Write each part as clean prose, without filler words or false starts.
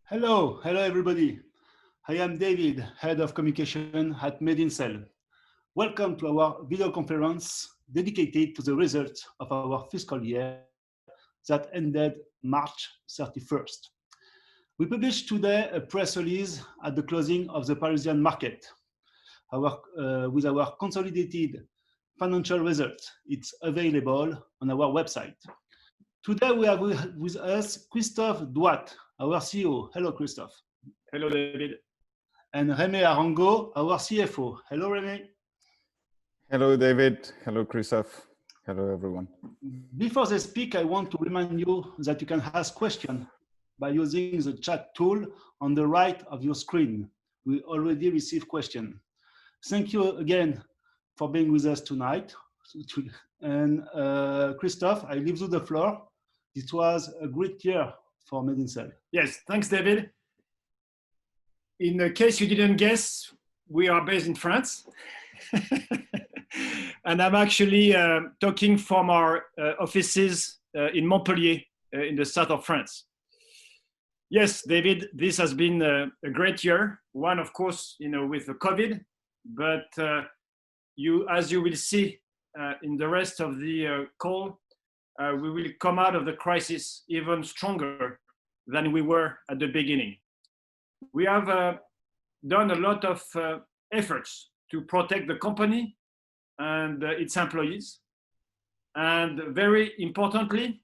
Hello everybody. I am David, Head of Communication at MedinCell. Welcome to our video conference dedicated to the results of our fiscal year that ended March 31st. We published today a press release at the closing of the Parisian market with our consolidated financial results. It's available on our website. Today we have with us Christophe Douat, our CEO. Hello, Christophe. Hello, David. And Rémi Arango, our CFO. Hello, Rémi. Hello, David. Hello, Christophe. Hello, everyone. Before they speak, I want to remind you that you can ask questions by using the chat tool on the right of your screen. We already received questions. Thank you again for being with us tonight. And Christophe, I leave you the floor. It was a great year for MedinCell. Yes, thanks, David. In case you didn't guess, we are based in France. And I'm actually talking from our offices in Montpellier, in the south of France. Yes, David, this has been a great year. One, of course, with the COVID, but as you will see in the rest of the call, we will come out of the crisis even stronger than we were at the beginning. We have done a lot of efforts to protect the company and its employees. And very importantly,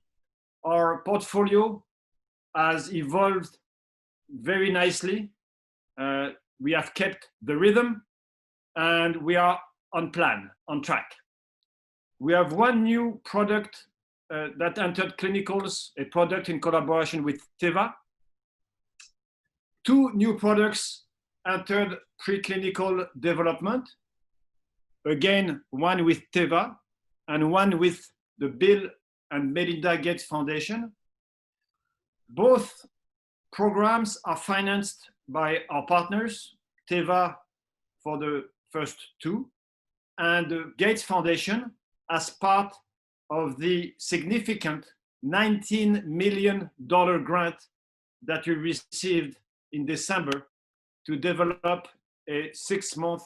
our portfolio has evolved very nicely. We have kept the rhythm and we are on plan, on track. We have one new product that entered clinicals, a product in collaboration with Diva. Two new products entered preclinical development. Again, one with Teva and one with the Bill and Melinda Gates Foundation. Both programs are financed by our partners, Teva for the first two, and the Gates Foundation as part of the significant $19 million grant that we received in December to develop a 6-month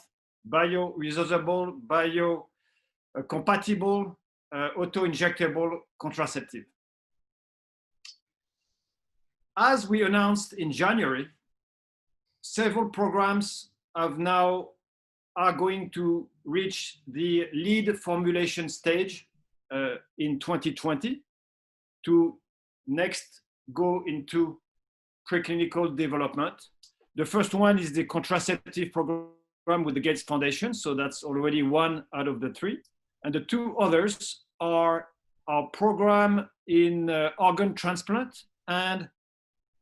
bioresorbable, biocompatible, auto-injectable contraceptive. As we announced in January, several programs are going to reach the lead formulation stage in 2020 to next go into preclinical development. The first one is the contraceptive program with the Gates Foundation, so that's already one out of the three. And the two others are our program in organ transplant, and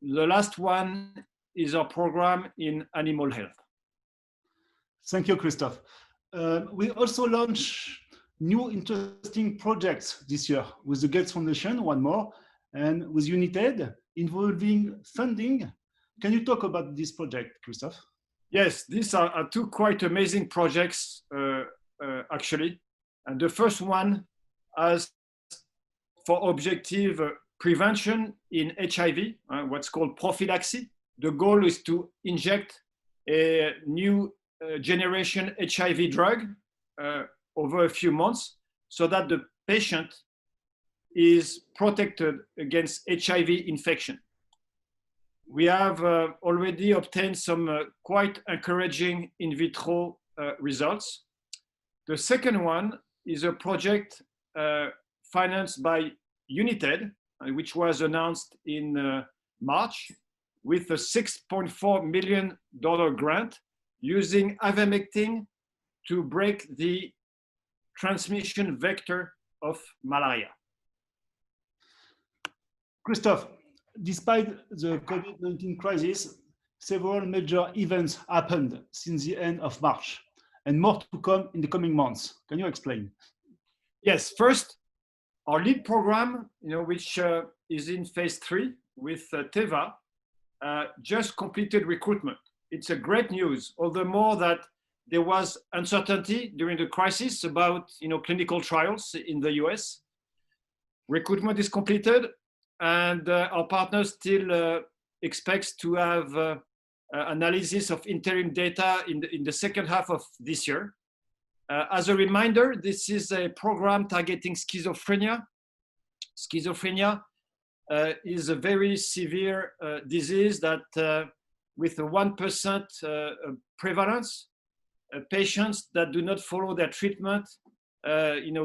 the last one is our program in animal health. Thank you, Christophe. We also launched new interesting projects this year with the Gates Foundation, one more, and with United, involving funding. Can you talk about this project, Christophe? Yes, these are two quite amazing projects, actually. And the first one has for objective prevention in HIV, what's called prophylaxis. The goal is to inject a new generation HIV drug over a few months so that the patient is protected against HIV infection. We have already obtained some quite encouraging in vitro results. The second one is a project financed by United, which was announced in March, with a $6.4 million grant using ivermectin to break the transmission vector of malaria. Christophe, despite the COVID-19 crisis, several major events happened since the end of March, and more to come in the coming months. Can you explain? Yes, first, our lead program, which is in phase 3 with Teva, just completed recruitment. It's a great news, all the more that there was uncertainty during the crisis about clinical trials in the US. Recruitment is completed, and our partners still expects to have analysis of interim data in the second half of this year. As a reminder, this is a program targeting schizophrenia. Schizophrenia is a very severe disease that with a 1% prevalence, patients that do not follow their treatment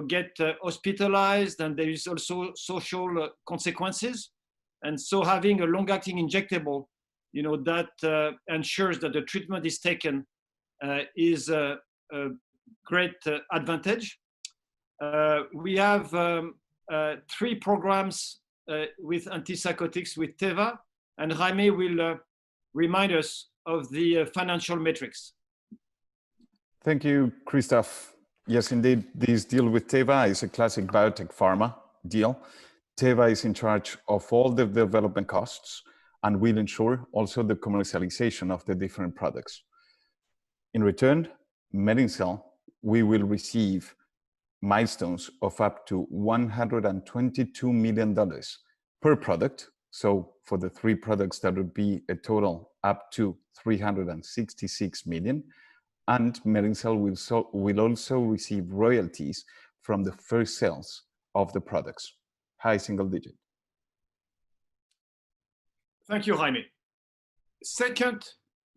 get hospitalized, and there is also social consequences. And so having a long-acting injectable, that ensures that the treatment is taken is a great advantage. We have 3 programs with antipsychotics with Teva, and Jaime will remind us of the financial metrics. Thank you, Christophe. Yes, indeed, this deal with Teva is a classic biotech pharma deal. Teva is in charge of all the development costs and will ensure also the commercialization of the different products. In return, Medincell, we will receive milestones of up to $122 million per product. So for the 3 products, that would be a total up to $366 million. And Medincell will also receive royalties from the first sales of the products, high single digit. Thank you, Jaime. Second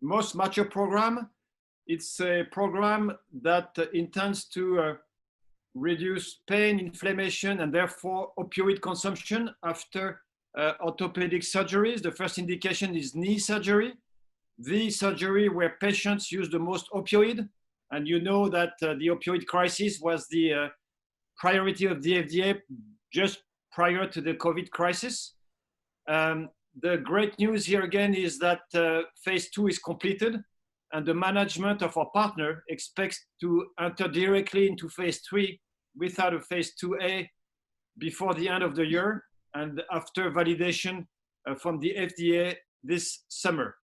most mature program, it's a program that intends to reduce pain, inflammation, and therefore opioid consumption after orthopedic surgeries. The first indication is knee surgery, the surgery where patients use the most opioid. And you know that the opioid crisis was the priority of the FDA just prior to the COVID crisis. The great news here again is that phase 2 is completed, and the management of our partner expects to enter directly into phase 3 without a phase 2A before the end of the year and after validation from the FDA this summer.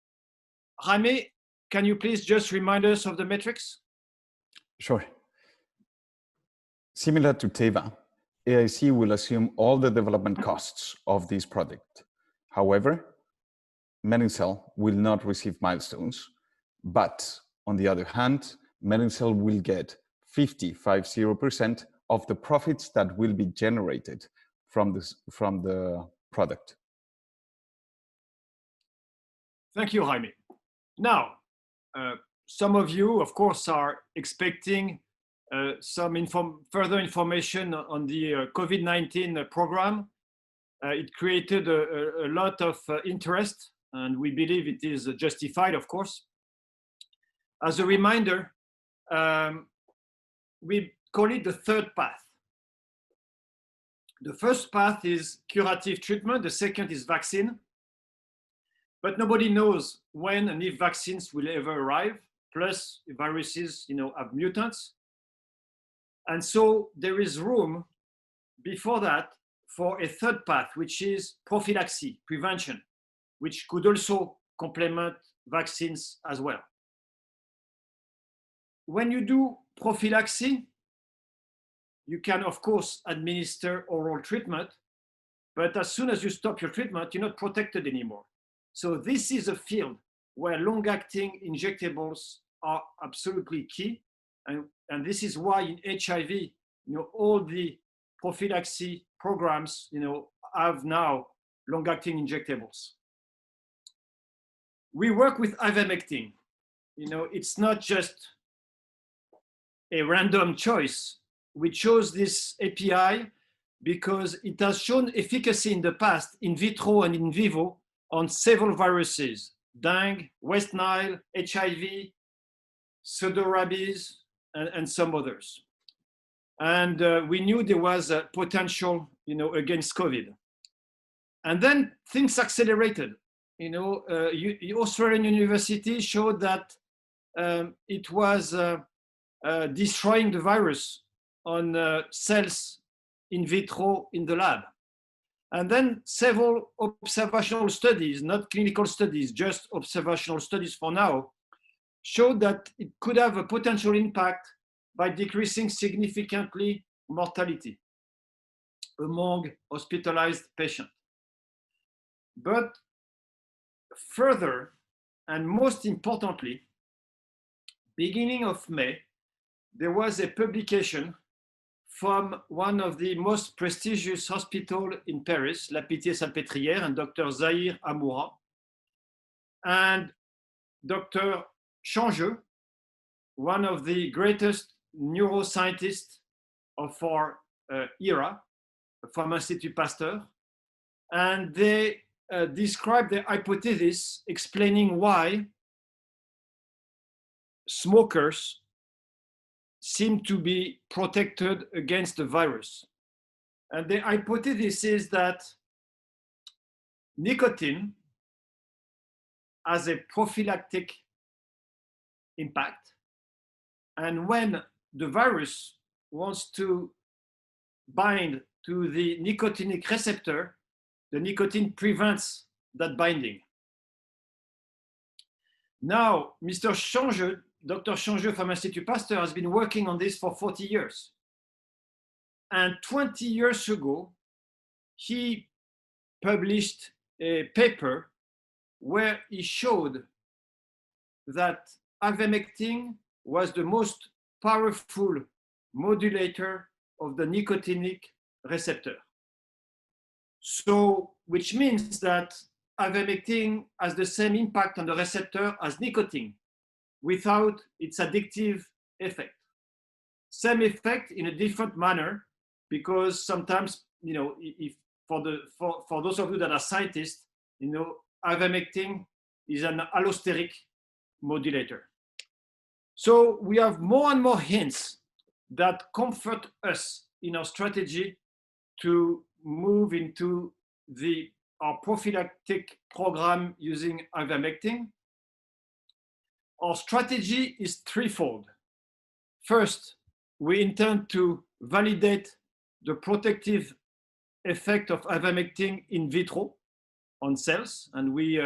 Jaime, can you please just remind us of the metrics? Sure. Similar to Teva, AIC will assume all the development costs of this project. However, Medincell will not receive milestones, but on the other hand, Medincell will get 50% of the profits that will be generated from the product. Thank you, Jaime. Now, some of you, of course, are expecting some further information on the COVID-19 program. It created a lot of interest, and we believe it is justified, of course. As a reminder, we call it the third path. The first path is curative treatment, the second is vaccine. But nobody knows when and if vaccines will ever arrive, plus viruses have mutants. And so there is room before that for a third path, which is prophylaxis, prevention, which could also complement vaccines as well. When you do prophylaxis, you can, of course, administer oral treatment, but as soon as you stop your treatment, you're not protected anymore. So this is a field where long-acting injectables are absolutely key. And this is why in HIV, all the prophylaxis programs, have now long-acting injectables. We work with ivermectin. It's not just a random choice. We chose this API because it has shown efficacy in the past, in vitro and in vivo, on several viruses: dengue, West Nile, HIV, pseudorabies, and some others. And we knew there was a potential, against COVID. And then things accelerated. Australian University showed that it was destroying the virus on cells in vitro in the lab. And then several observational studies, not clinical studies, just observational studies for now, showed that it could have a potential impact by decreasing significantly mortality among hospitalized patients. But further, and most importantly, beginning of May, there was a publication from one of the most prestigious hospitals in Paris, La Pitié-Salpêtrière, and Dr. Zahir Amoura, and Dr. Changeux, one of the greatest neuroscientists of our era from Institut Pasteur. And they described the hypothesis explaining why smokers seem to be protected against the virus. And the hypothesis is that nicotine has a prophylactic impact. And when the virus wants to bind to the nicotinic receptor, the nicotine prevents that binding. Now, Mr. Changeux, Dr. Changeux from Institut Pasteur has been working on this for 40 years. And 20 years ago, he published a paper where he showed that ivermectin was the most powerful modulator of the nicotinic receptor. So, which means that ivermectin has the same impact on the receptor as nicotine without its addictive effect. Same effect in a different manner, because sometimes, you know, if for those of you that are scientists, you know, ivermectin is an allosteric modulator. So we have more and more hints that comfort us in our strategy to move into our prophylactic program using ivermectin. Our strategy is threefold. First, we intend to validate the protective effect of ivermectin in vitro on cells, and we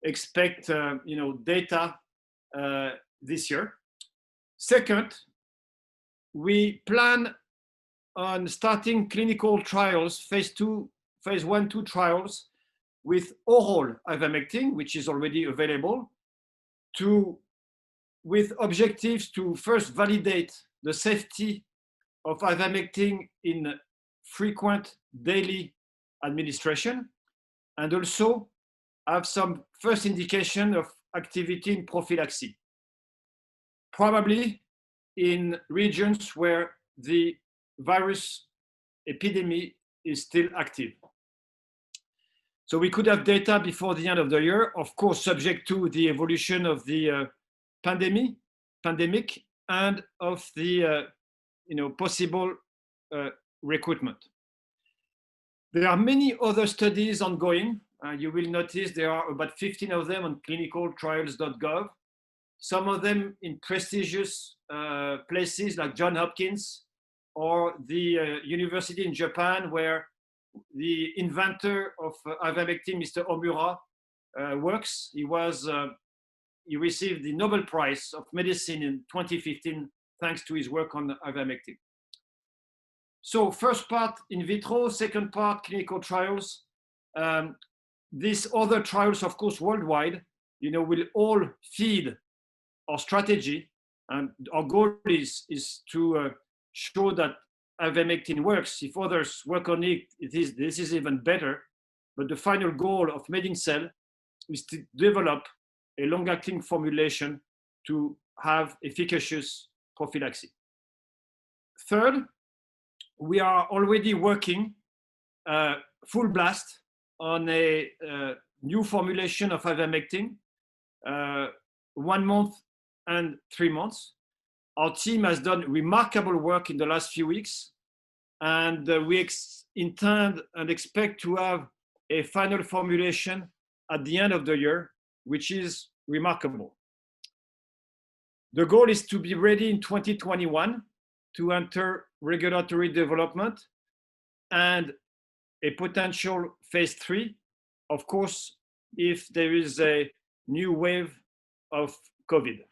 expect data this year. Second, we plan on starting clinical trials, phase 1/2 trials with oral ivermectin, which is already available, with objectives to first validate the safety of ivermectin in frequent daily administration, and also have some first indication of activity in prophylaxis, probably in regions where the virus epidemic is still active. So we could have data before the end of the year, of course, subject to the evolution of the pandemic and of the possible recruitment. There are many other studies ongoing. You will notice there are about 15 of them on clinicaltrials.gov. Some of them in prestigious places like Johns Hopkins or the university in Japan, where the inventor of ivermectin, Mr. Omura, works. He received the Nobel Prize of Medicine in 2015 thanks to his work on ivermectin. So first part in vitro, second part clinical trials. These other trials, of course, worldwide, will all feed our strategy, and our goal is to show that ivermectin works. If others work on it, this is even better. But the final goal of MedinCell is to develop a long-acting formulation to have efficacious prophylaxis. Third, we are already working full blast on a new formulation of ivermectin, 1 month and 3 months. Our team has done remarkable work in the last few weeks, and we intend and expect to have a final formulation at the end of the year, which is remarkable. The goal is to be ready in 2021 to enter regulatory development and a potential phase 3, of course, if there is a new wave of COVID.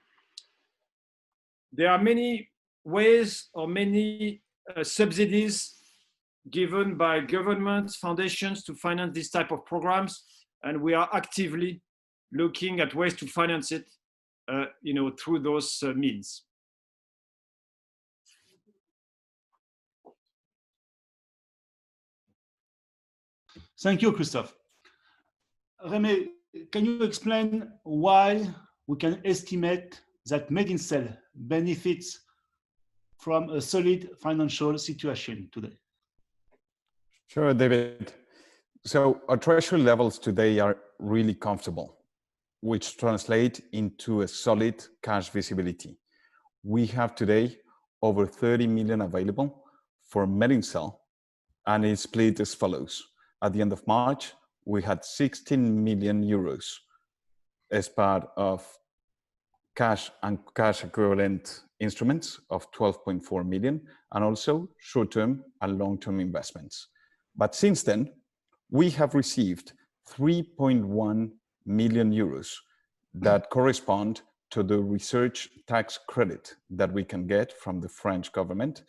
There are many ways or many subsidies given by governments, foundations to finance this type of programs, and we are actively looking at ways to finance it, through those means. Thank you, Christophe. Remy, can you explain why we can estimate that MedinCell benefits from a solid financial situation today? Sure, David. So our treasury levels today are really comfortable, which translate into a solid cash visibility. We have today over 30 million available for MedinCell, and it's split as follows. At the end of March, we had 16 million euros as part of cash and cash equivalent instruments of 12.4 million, and also short-term and long-term investments. But since then, we have received 3.1 million euros that correspond to the research tax credit that we can get from the French government,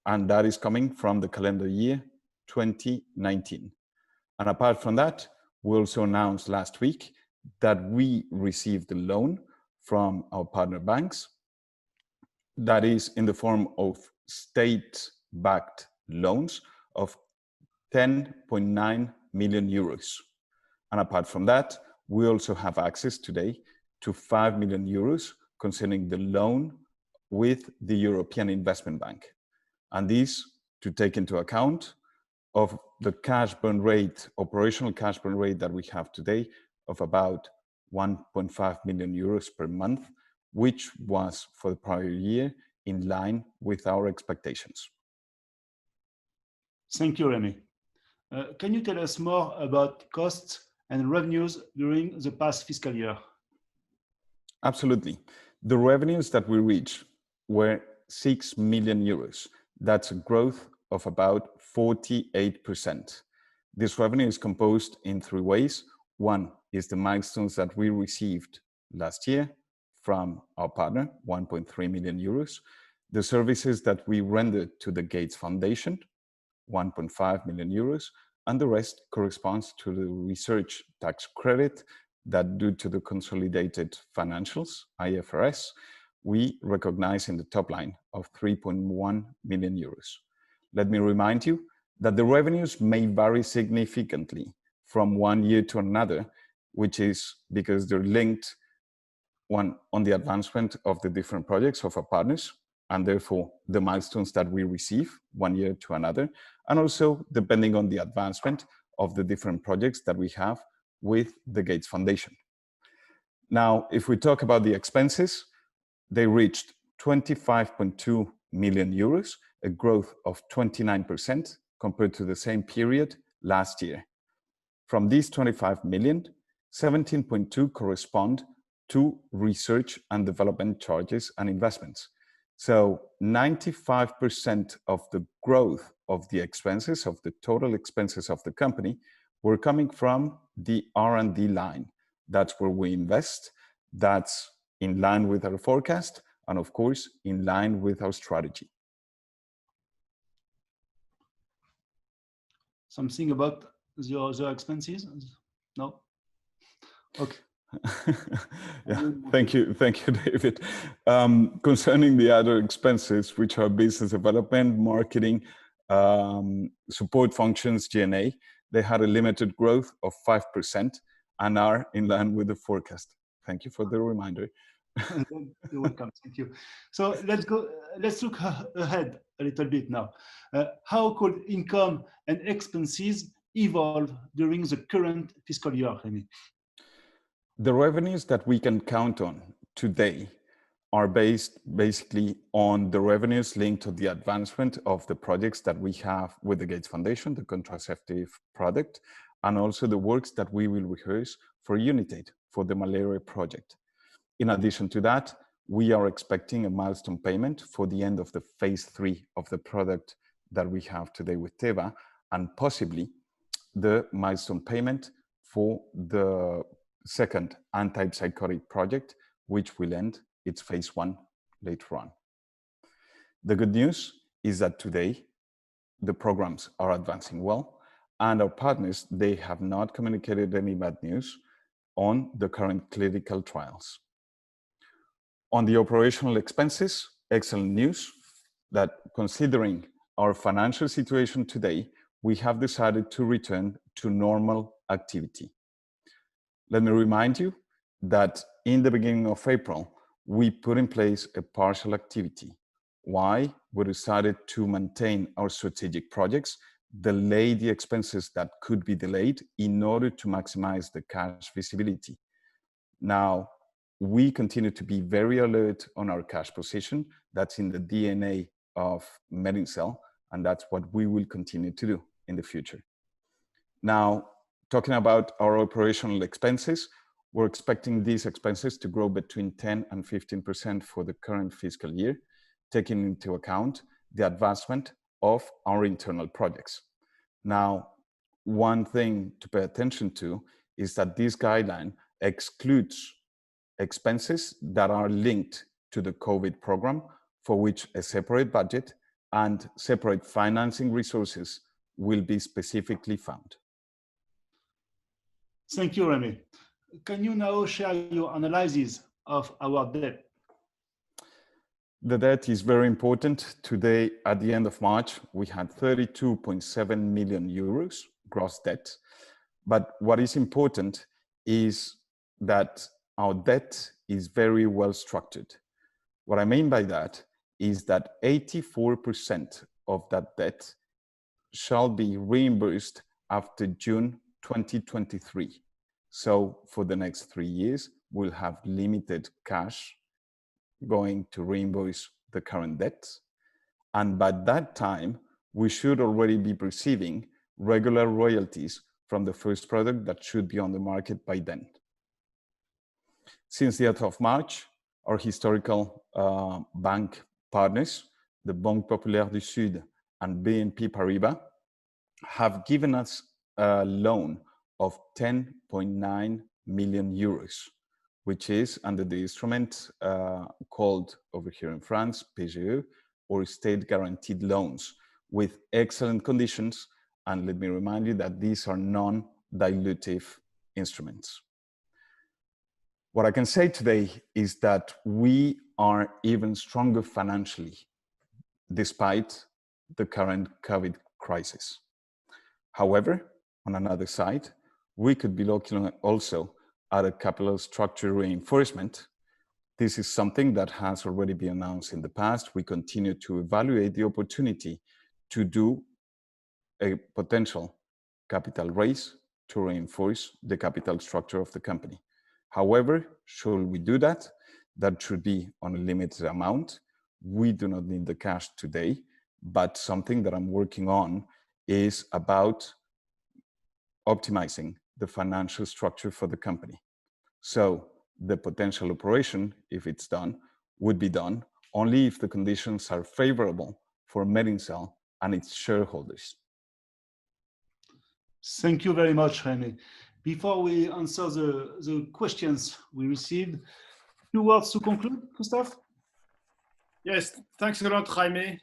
and that is coming from the calendar year 2019. And apart from that, we also announced last week that we received a loan from our partner banks that is in the form of state-backed loans of 10.9 million euros. And apart from that, we also have access today to 5 million euros concerning the loan with the European Investment Bank. And this to take into account of the cash burn rate, operational cash burn rate that we have today of about 1.5 million euros per month, which was for the prior year in line with our expectations. Thank you, Remy. Can you tell us more about costs and revenues during the past fiscal year? Absolutely. The revenues that we reached were 6 million euros. That's a growth of about 48%. This revenue is composed in three ways. One is the milestones that we received last year from our partner, 1.3 million euros. The services that we rendered to the Gates Foundation, 1.5 million euros, and the rest corresponds to the research tax credit that, due to the consolidated financials, IFRS, we recognize in the top line of 3.1 million euros. Let me remind you that the revenues may vary significantly from one year to another, which is because they're linked on the advancement of the different projects of our partners, and therefore the milestones that we receive one year to another, and also depending on the advancement of the different projects that we have with the Gates Foundation. Now, if we talk about the expenses, they reached 25.2 million euros, a growth of 29% compared to the same period last year. From these 25 million, 17.2 correspond to research and development charges and investments. So 95% of the growth of the expenses, of the total expenses of the company, were coming from the R&D line. That's where we invest. That's in line with our forecast, and of course, in line with our strategy. Something about the other expenses? No? Okay. Yeah, thank you, David. Concerning the other expenses, which are business development, marketing, support functions, G&A, they had a limited growth of 5% and are in line with the forecast. Thank you for the reminder. You're welcome. Thank you. So let's look ahead a little bit now. How could income and expenses evolve during the current fiscal year, Remy? The revenues that we can count on today are based basically on the revenues linked to the advancement of the projects that we have with the Gates Foundation, the contraceptive product, and also the works that we will rehearse for Unitate, for the malaria project. In addition to that, we are expecting a milestone payment for the end of the phase 3 of the product that we have today with Diva, and possibly the milestone payment for the second antipsychotic project, which will end its phase 1 later on. The good news is that today the programs are advancing well, and our partners, they have not communicated any bad news on the current clinical trials. On the operational expenses, excellent news that considering our financial situation today, we have decided to return to normal activity. Let me remind you that in the beginning of April, we put in place a partial activity. Why? We decided to maintain our strategic projects, delay the expenses that could be delayed in order to maximize the cash visibility. Now, we continue to be very alert on our cash position. That's in the DNA of MedinCell, and that's what we will continue to do in the future. Now, talking about our operational expenses, we're expecting these expenses to grow between 10 and 15% for the current fiscal year, taking into account the advancement of our internal projects. Now, one thing to pay attention to is that this guideline excludes expenses that are linked to the COVID program, for which a separate budget and separate financing resources will be specifically found. Thank you, Remy. Can you now share your analysis of our debt? The debt is very important. Today, at the end of March, we had 32.7 million euros gross debt. But what is important is that our debt is very well structured. What I mean by that is that 84% of that debt shall be reimbursed after June 2023. So for the next 3 years, we'll have limited cash going to reimburse the current debts. And by that time, we should already be receiving regular royalties from the first product that should be on the market by then. Since the 8th of March, our historical bank partners, the Banque Populaire du Sud and BNP Paribas, have given us a loan of 10.9 million euros, which is under the instrument called over here in France, PGE, or state guaranteed loans, with excellent conditions. And let me remind you that these are non-dilutive instruments. What I can say today is that we are even stronger financially, despite the current COVID crisis. However, on another side, we could be looking also at a capital structure reinforcement. This is something that has already been announced in the past. We continue to evaluate the opportunity to do a potential capital raise to reinforce the capital structure of the company. However, should we do that, that should be on a limited amount. We do not need the cash today, but something that I'm working on is about optimizing the financial structure for the company. So the potential operation, if it's done, would be done only if the conditions are favorable for MedinCell and its shareholders. Thank you very much, Remy. Before we answer the questions we received, few words to conclude, Christophe? Yes, thanks a lot, Jaime.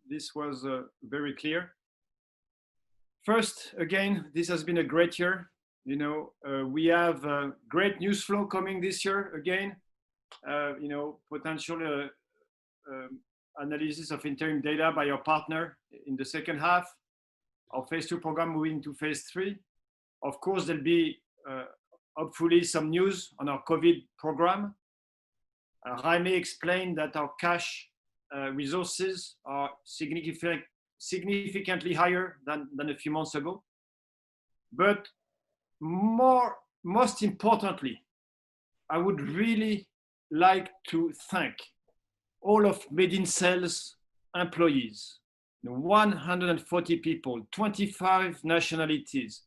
This was very clear. First, again, this has been a great year. You know, we have great news flow coming this year again. You know, potential analysis of interim data by our partner in the second half. Our phase 2 program moving to phase 3. Of course, there'll be hopefully some news on our COVID program. Jaime explained that our cash resources are significantly higher than a few months ago. But most importantly, I would really like to thank all of MedinCell's employees, 140 people, 25 nationalities,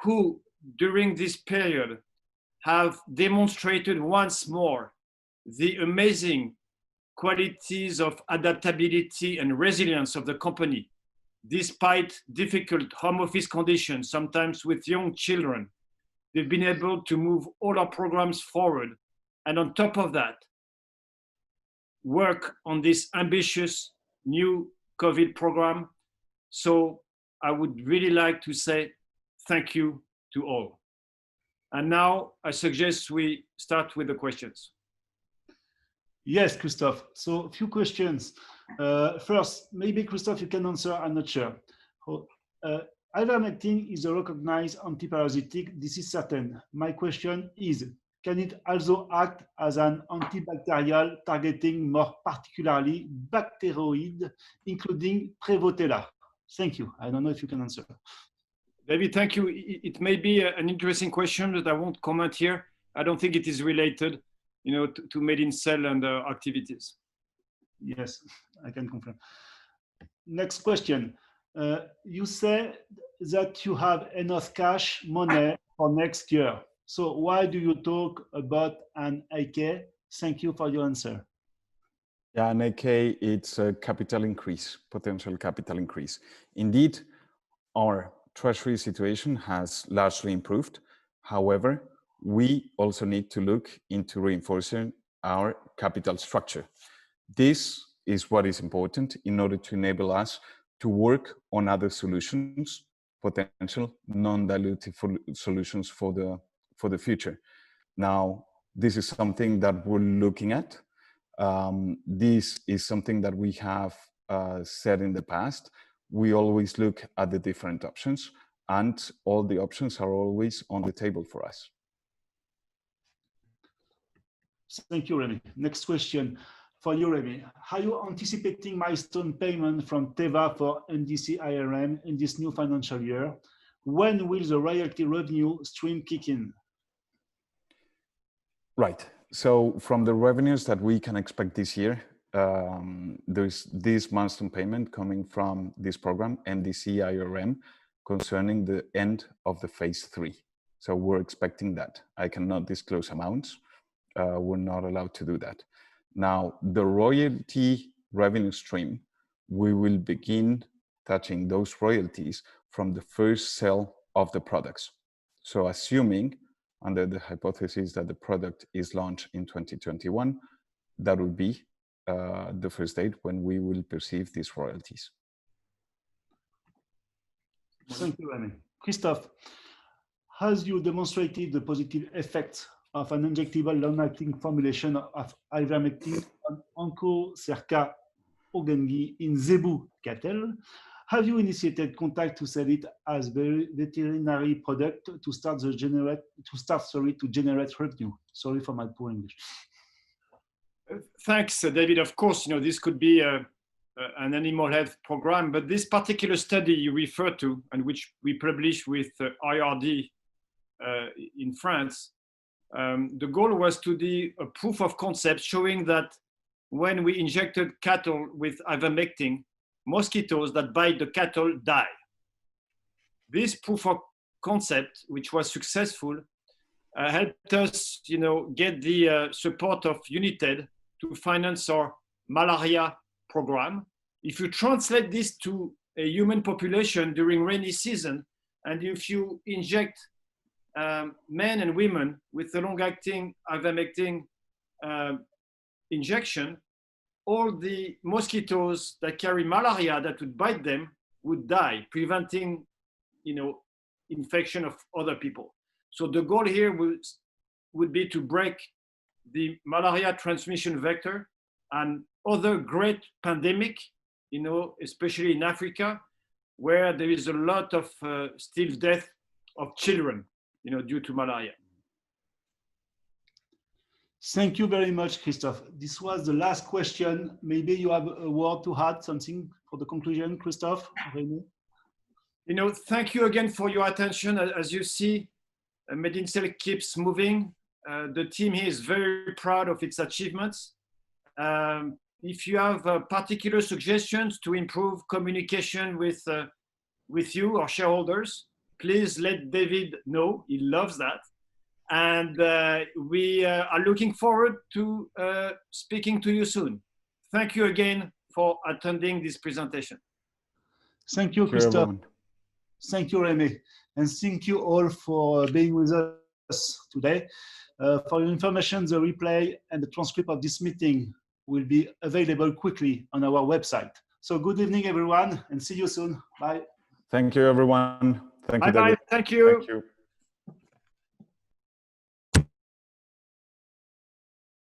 who during this period have demonstrated once more the amazing qualities of adaptability and resilience of the company, despite difficult home office conditions, sometimes with young children. They've been able to move all our programs forward. And on top of that, work on this ambitious new COVID program. So I would really like to say thank you to all. And now I suggest we start with the questions. Yes, Christophe. So a few questions. First, maybe Christophe, you can answer. I'm not sure. Ivermectin is a recognized antiparasitic. This is certain. My question is, can it also act as an antibacterial targeting more particularly bacteroid, including Prevotella? Thank you. I don't know if you can answer. David, thank you. It may be an interesting question, but I won't comment here. I don't think it is related, to Made in Cell and activities. Yes, I can confirm. Next question. You say that you have enough cash money for next year. So why do you talk about an AK? Thank you for your answer. Yeah, an AK, it's a capital increase, potential capital increase. Indeed, our treasury situation has largely improved. However, we also need to look into reinforcing our capital structure. This is what is important in order to enable us to work on other solutions, potential non-dilutive solutions for the future. Now, this is something that we're looking at. This is something that we have said in the past. We always look at the different options, and all the options are always on the table for us. Thank you, Remy. Next question for you, Remy. Are you anticipating milestone payment from Teva for NDC IRM in this new financial year? When will the royalty revenue stream kick in? Right. So from the revenues that we can expect this year, there's this milestone payment coming from this program, NDC IRM, concerning the end of the phase 3. So we're expecting that. I cannot disclose amounts. We're not allowed to do that. Now, the royalty revenue stream, we will begin touching those royalties from the first sale of the products. So assuming, under the hypothesis that the product is launched in 2021, that would be the first date when we will perceive these royalties. Thank you, Remy. Christophe, has you demonstrated the positive effects of an injectable long-acting formulation of ivermectin on Onchocerca ogangi in zebu cattle? Have you initiated contact to sell it as veterinary product to start to generate revenue? Sorry for my poor English. Thanks, David. Of course, this could be an animal health program, but this particular study you refer to, and which we published with IRD in France, the goal was to do a proof of concept showing that when we injected cattle with ivermectin, mosquitoes that bite the cattle die. This proof of concept, which was successful, helped us, get the support of United to finance our malaria program. If you translate this to a human population during rainy season, and if you inject men and women with the long-acting ivermectin injection, all the mosquitoes that carry malaria that would bite them would die, preventing, infection of other people. So the goal here would be to break the malaria transmission vector and other great pandemic, especially in Africa, where there is a lot of still death of children, due to malaria. Thank you very much, Christophe. This was the last question. Maybe you have a word to add, something for the conclusion, Christophe? Thank you again for your attention. As you see, Made in Cell keeps moving. The team here is very proud of its achievements. If you have particular suggestions to improve communication with you, our shareholders, please let David know. He loves that. And we are looking forward to speaking to you soon. Thank you again for attending this presentation. Thank you, Christophe. Thank you, Remy. And thank you all for being with us today. For your information, the replay and the transcript of this meeting will be available quickly on our website. So good evening, everyone, and see you soon. Bye. Thank you, everyone. Thank you, David. Bye. Thank you. Thank you.